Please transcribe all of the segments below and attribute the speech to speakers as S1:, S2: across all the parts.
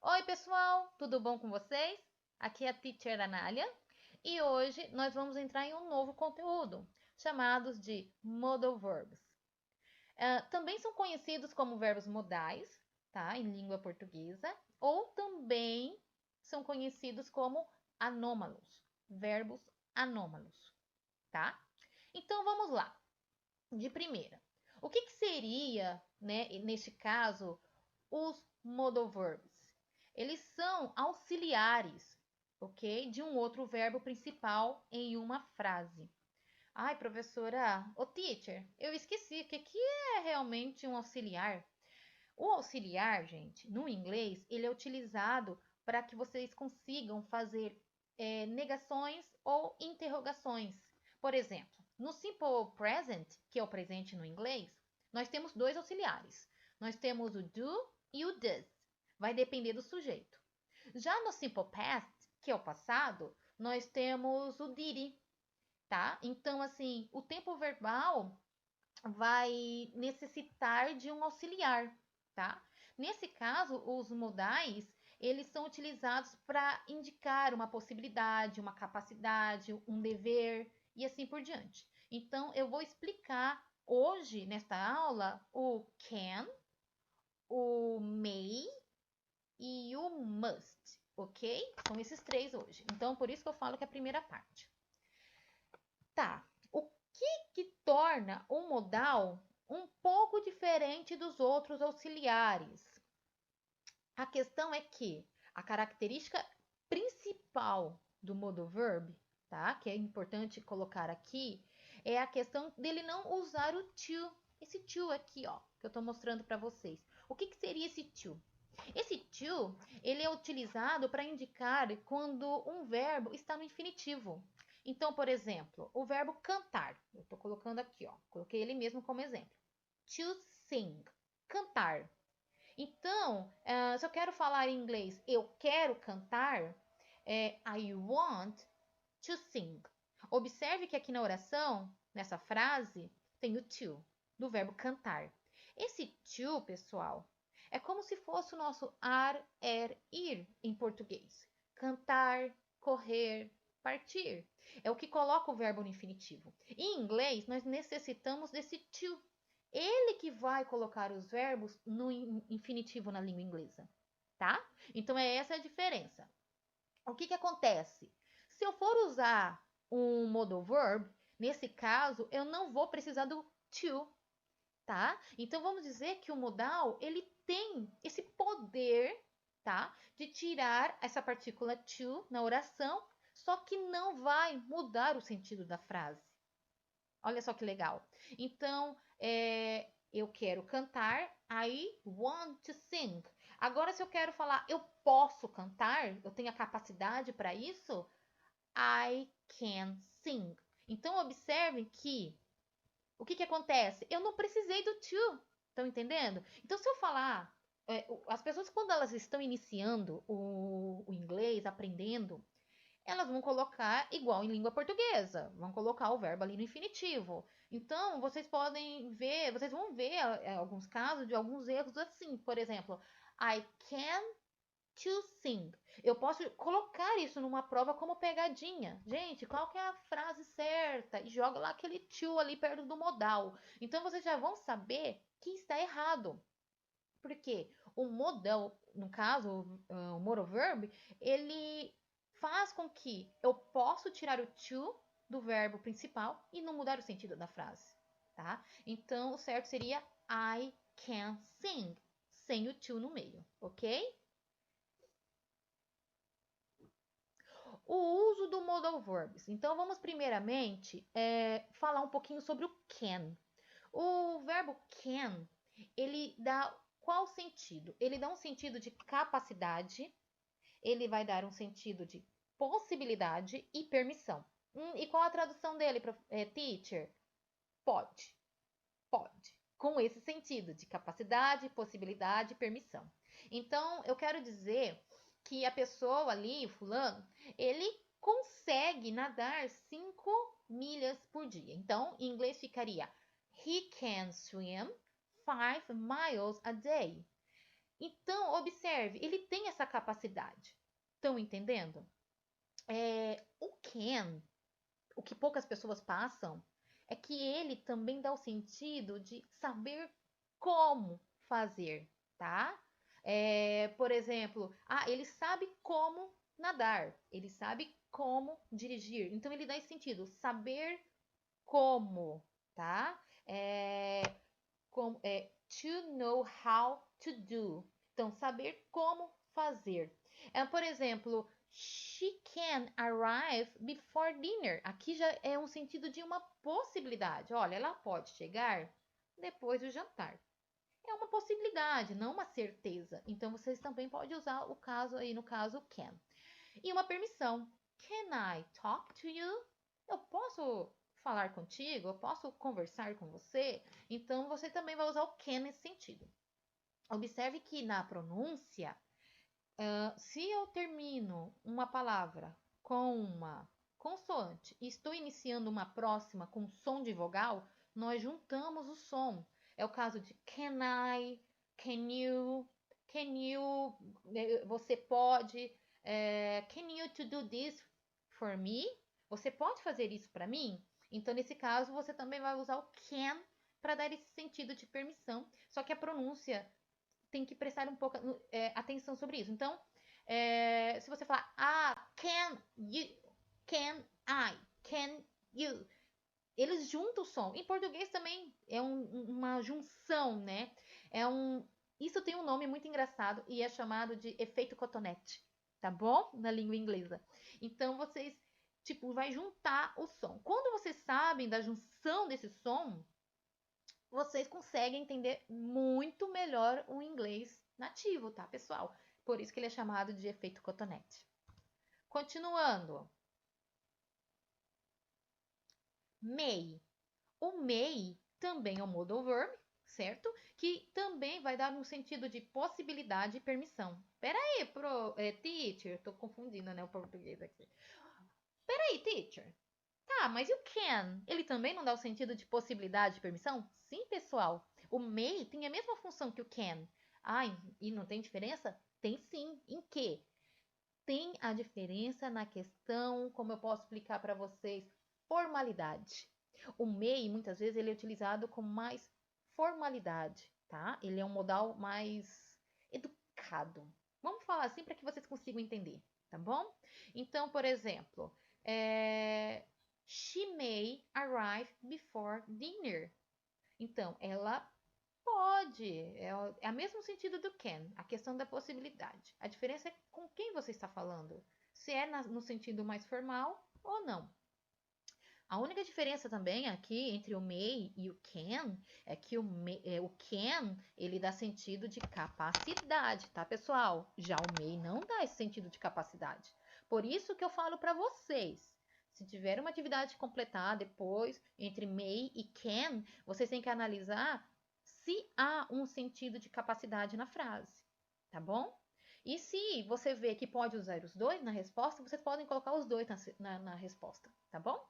S1: Oi, pessoal, tudo bom com vocês? Aqui é a Teacher Anália e hoje nós vamos entrar em um novo conteúdo, chamados de Modal Verbs. Também são conhecidos como verbos modais, tá? Em língua portuguesa, ou também são conhecidos como anômalos, verbos anômalos, tá? Então vamos lá. De primeira, o que seria, né, neste caso, os modal verbs? Eles são auxiliares, ok? De um outro verbo principal em uma frase. Ai, professora, teacher, eu esqueci. O que é realmente um auxiliar? O auxiliar, gente, no inglês, ele é utilizado para que vocês consigam fazer negações ou interrogações. Por exemplo, no simple present, que é o presente no inglês, nós temos dois auxiliares. Nós temos o do e o does. Vai depender do sujeito. Já no simple past, que é o passado, nós temos o did, tá? Então, assim, o tempo verbal vai necessitar de um auxiliar, tá? Nesse caso, os modais, eles são utilizados para indicar uma possibilidade, uma capacidade, um dever e assim por diante. Então, eu vou explicar hoje, nesta aula, o can, o may e o must, ok? São esses três hoje. Então, por isso que eu falo que é a primeira parte. Tá, o que torna um modal um pouco diferente dos outros auxiliares? A questão é que a característica principal do modal verb, tá? Que é importante colocar aqui, é a questão dele não usar o to. Esse to aqui, ó, que eu tô mostrando para vocês. O que seria esse to? Esse to, ele é utilizado para indicar quando um verbo está no infinitivo. Então, por exemplo, o verbo cantar. Eu estou colocando aqui, ó. Coloquei ele mesmo como exemplo. To sing. Cantar. Então, se eu quero falar em inglês, eu quero cantar, I want to sing. Observe que aqui na oração, nessa frase, tem o to, do verbo cantar. Esse to, pessoal, é como se fosse o nosso ar, ir em português. Cantar, correr, partir. É o que coloca o verbo no infinitivo. Em inglês, nós necessitamos desse to. Ele que vai colocar os verbos no infinitivo na língua inglesa, tá? Então, essa a diferença. O que acontece? Se eu for usar um modal verb, nesse caso, eu não vou precisar do to, tá? Então, vamos dizer que o modal, ele tem esse poder, tá? De tirar essa partícula to na oração, só que não vai mudar o sentido da frase. Olha só que legal. Então, eu quero cantar, I want to sing. Agora, se eu quero falar, eu posso cantar, eu tenho a capacidade para isso, I can sing. Então, observem que o que acontece? Eu não precisei do to. Estão entendendo? Então, se eu falar, as pessoas, quando elas estão iniciando o inglês, aprendendo, elas vão colocar igual em língua portuguesa, vão colocar o verbo ali no infinitivo. Então, vocês podem ver, vocês vão ver alguns casos de alguns erros assim. Por exemplo, I can to sing. Eu posso colocar isso numa prova como pegadinha. Gente, qual que é a frase certa? E joga lá aquele to ali perto do modal. Então, vocês já vão saber que está errado. Porque o modal, no caso, o modal verb, ele faz com que eu possa tirar o to do verbo principal e não mudar o sentido da frase, tá? Então, o certo seria I can sing, sem o to no meio, ok? O uso do modal verbs. Então, vamos primeiramente falar um pouquinho sobre o can. O verbo can, ele dá qual sentido? Ele dá um sentido de capacidade, ele vai dar um sentido de possibilidade e permissão. E qual a tradução dele, teacher? Pode, pode. Com esse sentido de capacidade, possibilidade e permissão. Então, eu quero dizer que a pessoa ali, o fulano, ele consegue nadar 5 milhas por dia. Então, em inglês ficaria He can swim 5 miles a day. Então, observe, ele tem essa capacidade. Estão entendendo? O can, o que poucas pessoas passam, é que ele também dá o sentido de saber como fazer, tá? Por exemplo, ele sabe como nadar, ele sabe como dirigir. Então, ele dá esse sentido, saber como, tá? To know how to do. Então, saber como fazer. Por exemplo, she can arrive before dinner. Aqui já é um sentido de uma possibilidade. Olha, ela pode chegar depois do jantar. É uma possibilidade, não uma certeza. Então, vocês também podem usar o caso aí, no caso, can. E uma permissão. Can I talk to you? Eu posso falar contigo? Eu posso conversar com você? Então, você também vai usar o can nesse sentido. Observe que na pronúncia, se eu termino uma palavra com uma consoante e estou iniciando uma próxima com som de vogal, nós juntamos o som. É o caso de can I, can you, você pode, can you to do this for me? Você pode fazer isso para mim? Então, nesse caso, você também vai usar o can para dar esse sentido de permissão, só que a pronúncia tem que prestar um pouco atenção sobre isso. Então, se você falar, can you, can I, can you, eles juntam o som. Em português também é uma junção, né? Isso tem um nome muito engraçado e é chamado de efeito cotonete, tá bom? Na língua inglesa. Então, vocês, tipo, vai juntar o som. Quando vocês sabem da junção desse som, vocês conseguem entender muito melhor o inglês nativo, tá, pessoal? Por isso que ele é chamado de efeito cotonete. Continuando. May. O may também é um modal verb, certo? Que também vai dar um sentido de possibilidade e permissão. Peraí, teacher, tô confundindo, né, o português aqui. Peraí, teacher. Tá, mas e o can? Ele também não dá o sentido de possibilidade e permissão? Sim, pessoal. O may tem a mesma função que o can. E não tem diferença? Tem sim. Em que? Tem a diferença na questão, como eu posso explicar para vocês, formalidade. O may, muitas vezes, ele é utilizado com mais formalidade, tá? Ele é um modal mais educado. Vamos falar assim para que vocês consigam entender, tá bom? Então, por exemplo, she may arrive before dinner. Então, ela pode. É o mesmo sentido do can, a questão da possibilidade. A diferença é com quem você está falando. Se é no sentido mais formal ou não. A única diferença também aqui entre o may e o can é que o can ele dá sentido de capacidade, tá, pessoal? Já o may não dá esse sentido de capacidade. Por isso que eu falo para vocês. Se tiver uma atividade completada depois entre may e can, vocês têm que analisar se há um sentido de capacidade na frase, tá bom? E se você vê que pode usar os dois na resposta, vocês podem colocar os dois na resposta, tá bom?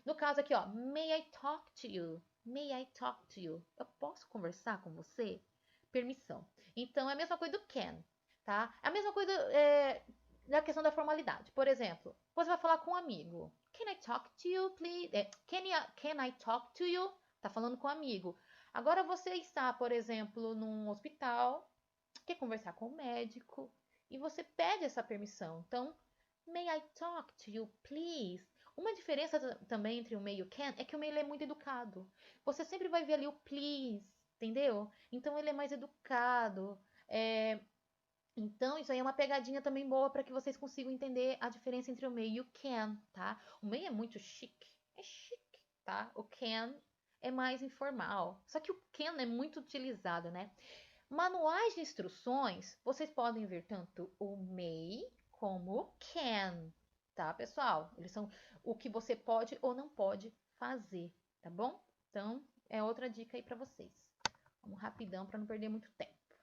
S1: No caso aqui, ó, may I talk to you? May I talk to you? Eu posso conversar com você? Permissão. Então, é a mesma coisa do can, tá? É a mesma coisa da questão da formalidade. Por exemplo, você vai falar com um amigo. Can I talk to you, please? Can I talk to you? Tá falando com um amigo. Agora você está, por exemplo, num hospital, quer conversar com o médico e você pede essa permissão. Então, may I talk to you, please? Uma diferença também entre o may e o can é que o may é muito educado. Você sempre vai ver ali o please, entendeu? Então ele é mais educado. Então isso aí é uma pegadinha também boa para que vocês consigam entender a diferença entre o may e o can, tá? O may é muito chique, é chique, tá? O can é mais informal. Só que o can é muito utilizado, né? Manuais de instruções, vocês podem ver tanto o may como o can, tá, pessoal? Eles são o que você pode ou não pode fazer, tá bom? Então, é outra dica aí para vocês. Vamos rapidão para não perder muito tempo.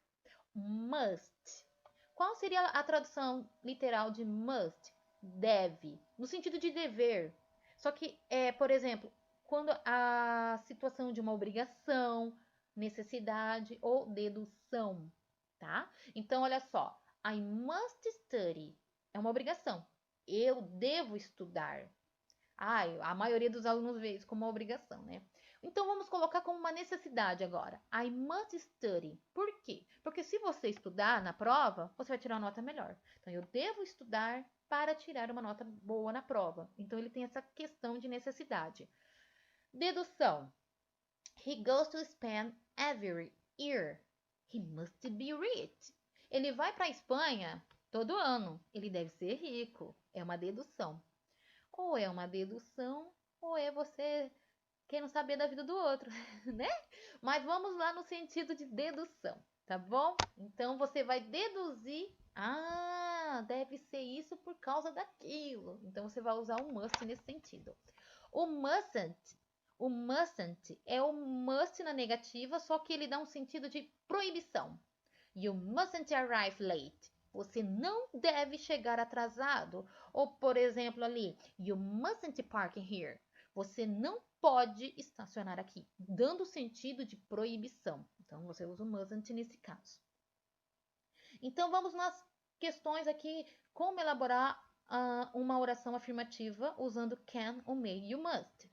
S1: Must. Qual seria a tradução literal de must? Deve, no sentido de dever. Só que, por exemplo, quando a situação de uma obrigação, necessidade ou dedução, tá? Então, olha só. I must study. É uma obrigação. Eu devo estudar. Ai, a maioria dos alunos vê isso como uma obrigação, né? Então vamos colocar como uma necessidade agora. I must study. Por quê? Porque se você estudar na prova, você vai tirar uma nota melhor. Então eu devo estudar para tirar uma nota boa na prova. Então ele tem essa questão de necessidade. Dedução. He goes to Spain every year. He must be rich. Ele vai para a Espanha todo ano. Ele deve ser rico. É uma dedução. Ou é uma dedução, ou é você querendo saber da vida do outro, né? Mas vamos lá no sentido de dedução, tá bom? Então você vai deduzir, deve ser isso por causa daquilo. Então você vai usar o must nesse sentido. O mustn't é o must na negativa, só que ele dá um sentido de proibição. You mustn't arrive late. Você não deve chegar atrasado. Ou, por exemplo, ali, you mustn't park here. Você não pode estacionar aqui, dando sentido de proibição. Então, você usa o mustn't nesse caso. Então, vamos nas questões aqui, como elaborar uma oração afirmativa usando can ou may, you must.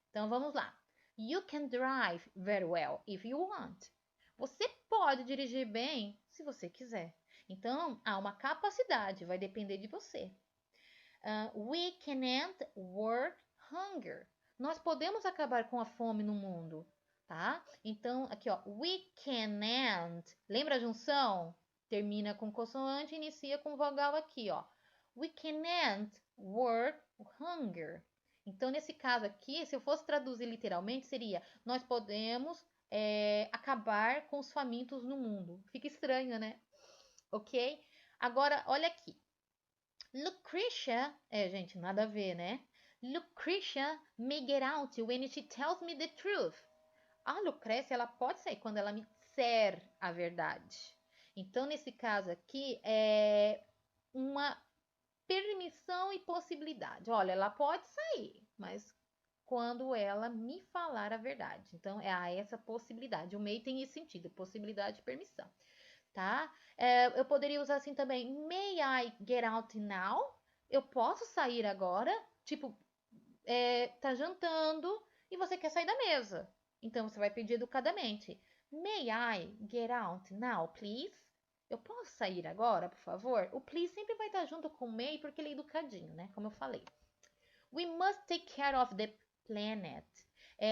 S1: Então, vamos lá. You can drive very well if you want. Você pode dirigir bem se você quiser. Então, há uma capacidade, vai depender de você. We can't work hunger. Nós podemos acabar com a fome no mundo, tá? Então, aqui, ó, we can't. Lembra a junção? Termina com consoante, inicia com vogal aqui, ó. We can't work hunger. Então, nesse caso aqui, se eu fosse traduzir literalmente, seria: nós podemos acabar com os famintos no mundo. Fica estranho, né? Ok? Agora, olha aqui. Lucretia, gente, nada a ver, né? Lucretia may get out when she tells me the truth. A Lucrécia, ela pode sair quando ela me disser a verdade. Então, nesse caso aqui, é uma permissão e possibilidade. Olha, ela pode sair, mas quando ela me falar a verdade. Então, essa possibilidade. O may tem esse sentido, possibilidade e permissão, tá? Eu poderia usar assim também, may I get out now? Eu posso sair agora? Tipo, tá jantando e você quer sair da mesa. Então, você vai pedir educadamente. May I get out now, please? Eu posso sair agora, por favor? O please sempre vai estar junto com o may porque ele é educadinho, né? Como eu falei. We must take care of the planet.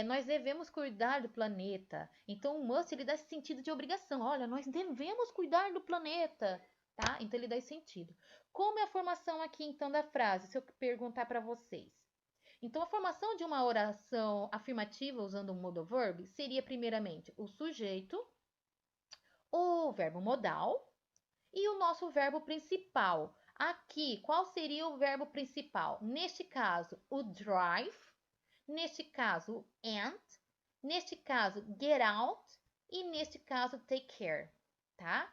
S1: Nós devemos cuidar do planeta. Então, o must, ele dá esse sentido de obrigação. Olha, nós devemos cuidar do planeta, tá? Então, ele dá esse sentido. Como é a formação aqui, então, da frase? Se eu perguntar para vocês. Então, a formação de uma oração afirmativa usando um modal verb seria, primeiramente, o sujeito, o verbo modal e o nosso verbo principal. Aqui, qual seria o verbo principal? Neste caso, o drive. Neste caso, and. Neste caso, get out. E neste caso, take care, tá?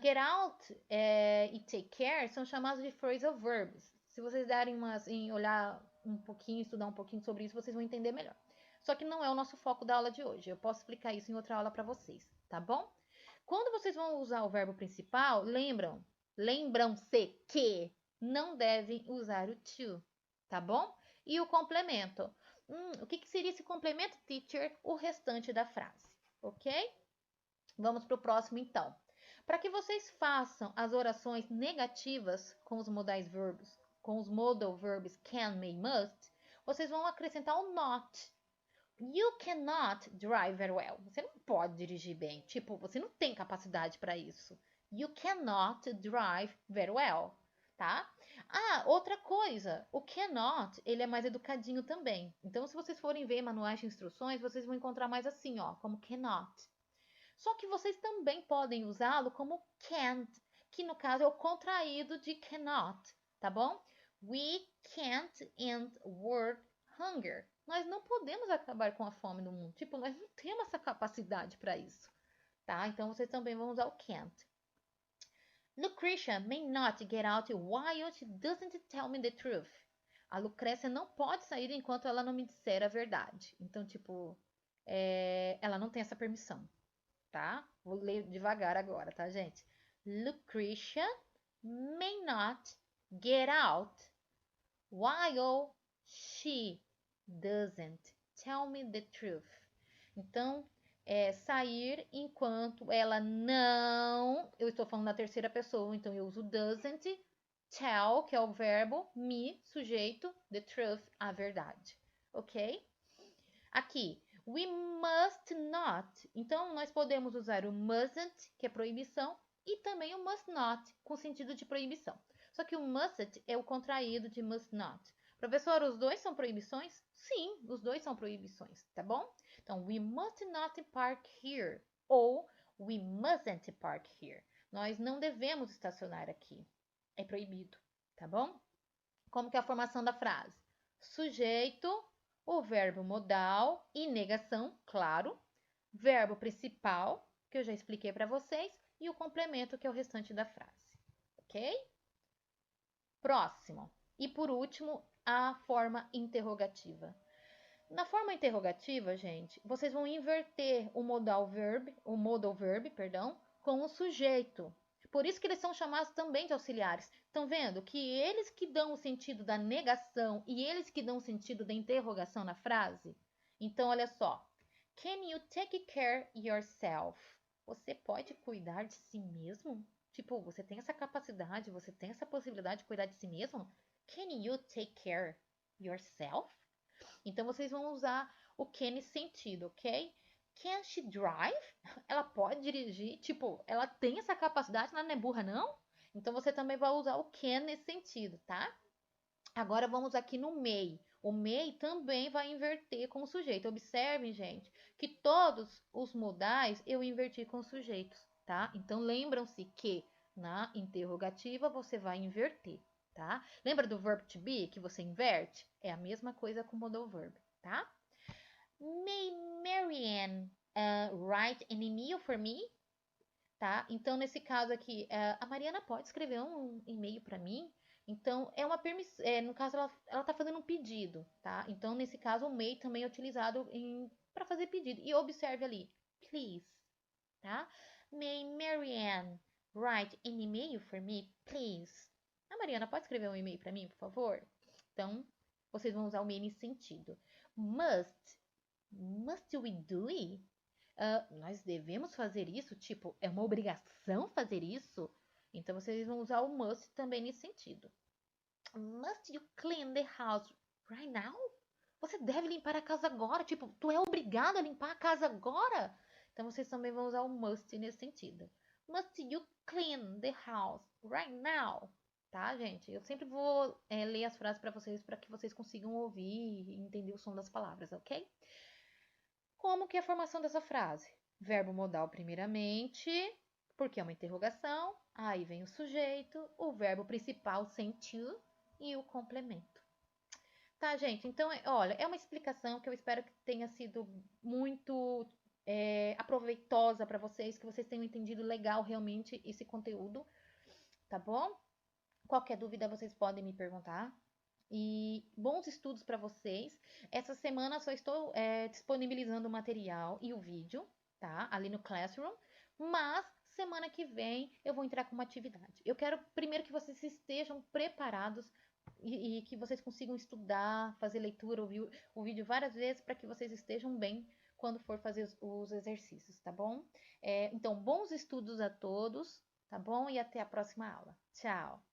S1: Get out e take care são chamados de phrasal verbs. Se vocês derem olhar um pouquinho, estudar um pouquinho sobre isso, vocês vão entender melhor. Só que não é o nosso foco da aula de hoje. Eu posso explicar isso em outra aula para vocês, tá bom? Quando vocês vão usar o verbo principal, lembram-se que não devem usar o to, tá bom? E o complemento. O que seria esse complemento, teacher? O restante da frase, ok? Vamos para o próximo, então. Para que vocês façam as orações negativas com os modais verbos, com os modal verbs can, may, must, vocês vão acrescentar o not. You cannot drive very well. Você não pode dirigir bem. Tipo, você não tem capacidade para isso. You cannot drive very well, tá? Outra coisa, o cannot, ele é mais educadinho também. Então, se vocês forem ver manuais de instruções, vocês vão encontrar mais assim, ó, como cannot. Só que vocês também podem usá-lo como can't, que no caso é o contraído de cannot, tá bom? We can't end world hunger. Nós não podemos acabar com a fome no mundo. Tipo, nós não temos essa capacidade para isso, tá? Então, vocês também vão usar o can't. Lucretia may not get out while she doesn't tell me the truth. A Lucrécia não pode sair enquanto ela não me disser a verdade. Então, tipo, ela não tem essa permissão. tá? Vou ler devagar agora, tá, gente? Lucretia may not get out while she doesn't tell me the truth. Então, sair enquanto ela não. Eu estou falando na terceira pessoa, então eu uso doesn't. Tell, que é o verbo, me, sujeito, the truth, a verdade. Ok? Aqui, we must not. Então, nós podemos usar o mustn't, que é proibição, e também o must not, com sentido de proibição. Só que o mustn't é o contraído de must not. Professor, os dois são proibições? Sim, os dois são proibições, tá bom? Então, we must not park here. Ou we mustn't park here. Nós não devemos estacionar aqui. É proibido, tá bom? Como que é a formação da frase? Sujeito, o verbo modal e negação, claro. Verbo principal, que eu já expliquei para vocês, e o complemento, que é o restante da frase. Ok? Próximo. E por último, a forma interrogativa. Na forma interrogativa, gente, vocês vão inverter o modal verb, com o sujeito. Por isso que eles são chamados também de auxiliares. Estão vendo que eles que dão o sentido da negação e eles que dão o sentido da interrogação na frase? Então, olha só. Can you take care yourself? Você pode cuidar de si mesmo? Tipo, você tem essa capacidade, você tem essa possibilidade de cuidar de si mesmo? Can you take care yourself? Então, vocês vão usar o can nesse sentido, ok? Can she drive? Ela pode dirigir? Tipo, ela tem essa capacidade, ela não é burra, não? Então, você também vai usar o can nesse sentido, tá? Agora, vamos aqui no may. O may também vai inverter com o sujeito. Observem, gente, que todos os modais eu inverti com sujeitos, tá? Então, lembram-se que na interrogativa você vai inverter, tá? Lembra do verb to be que você inverte? É a mesma coisa com o modal verb, tá? May Marianne write an email for me? Tá? Então, nesse caso aqui, a Mariana pode escrever um e-mail para mim? Então, é uma permissão. No caso, ela está fazendo um pedido, tá? Então, nesse caso, o may também é utilizado para fazer pedido. E observe ali, please, tá? May Marianne write an email for me, please? A Mariana pode escrever um e-mail para mim, por favor? Então, vocês vão usar o may nesse sentido. Must we do it? Nós devemos fazer isso? Tipo, é uma obrigação fazer isso? Então, vocês vão usar o must também nesse sentido. Must you clean the house right now? Você deve limpar a casa agora. Tipo, tu é obrigado a limpar a casa agora? Então, vocês também vão usar o must nesse sentido. Must you clean the house right now? Tá, gente? Eu sempre vou ler as frases para que vocês consigam ouvir e entender o som das palavras, ok? Como que é a formação dessa frase? Verbo modal primeiramente, porque é uma interrogação. Aí vem o sujeito, o verbo principal sem to e o complemento. Tá, gente? Então, olha, é uma explicação que eu espero que tenha sido muito aproveitosa para vocês, que vocês tenham entendido legal realmente esse conteúdo, tá bom? Qualquer dúvida vocês podem me perguntar. E bons estudos para vocês. Essa semana só estou disponibilizando o material e o vídeo, tá? Ali no Classroom. Mas semana que vem eu vou entrar com uma atividade. Eu quero primeiro que vocês estejam preparados e que vocês consigam estudar, fazer leitura, ouvir o vídeo várias vezes para que vocês estejam bem quando for fazer os exercícios, tá bom? Então, bons estudos a todos, tá bom? E até a próxima aula. Tchau!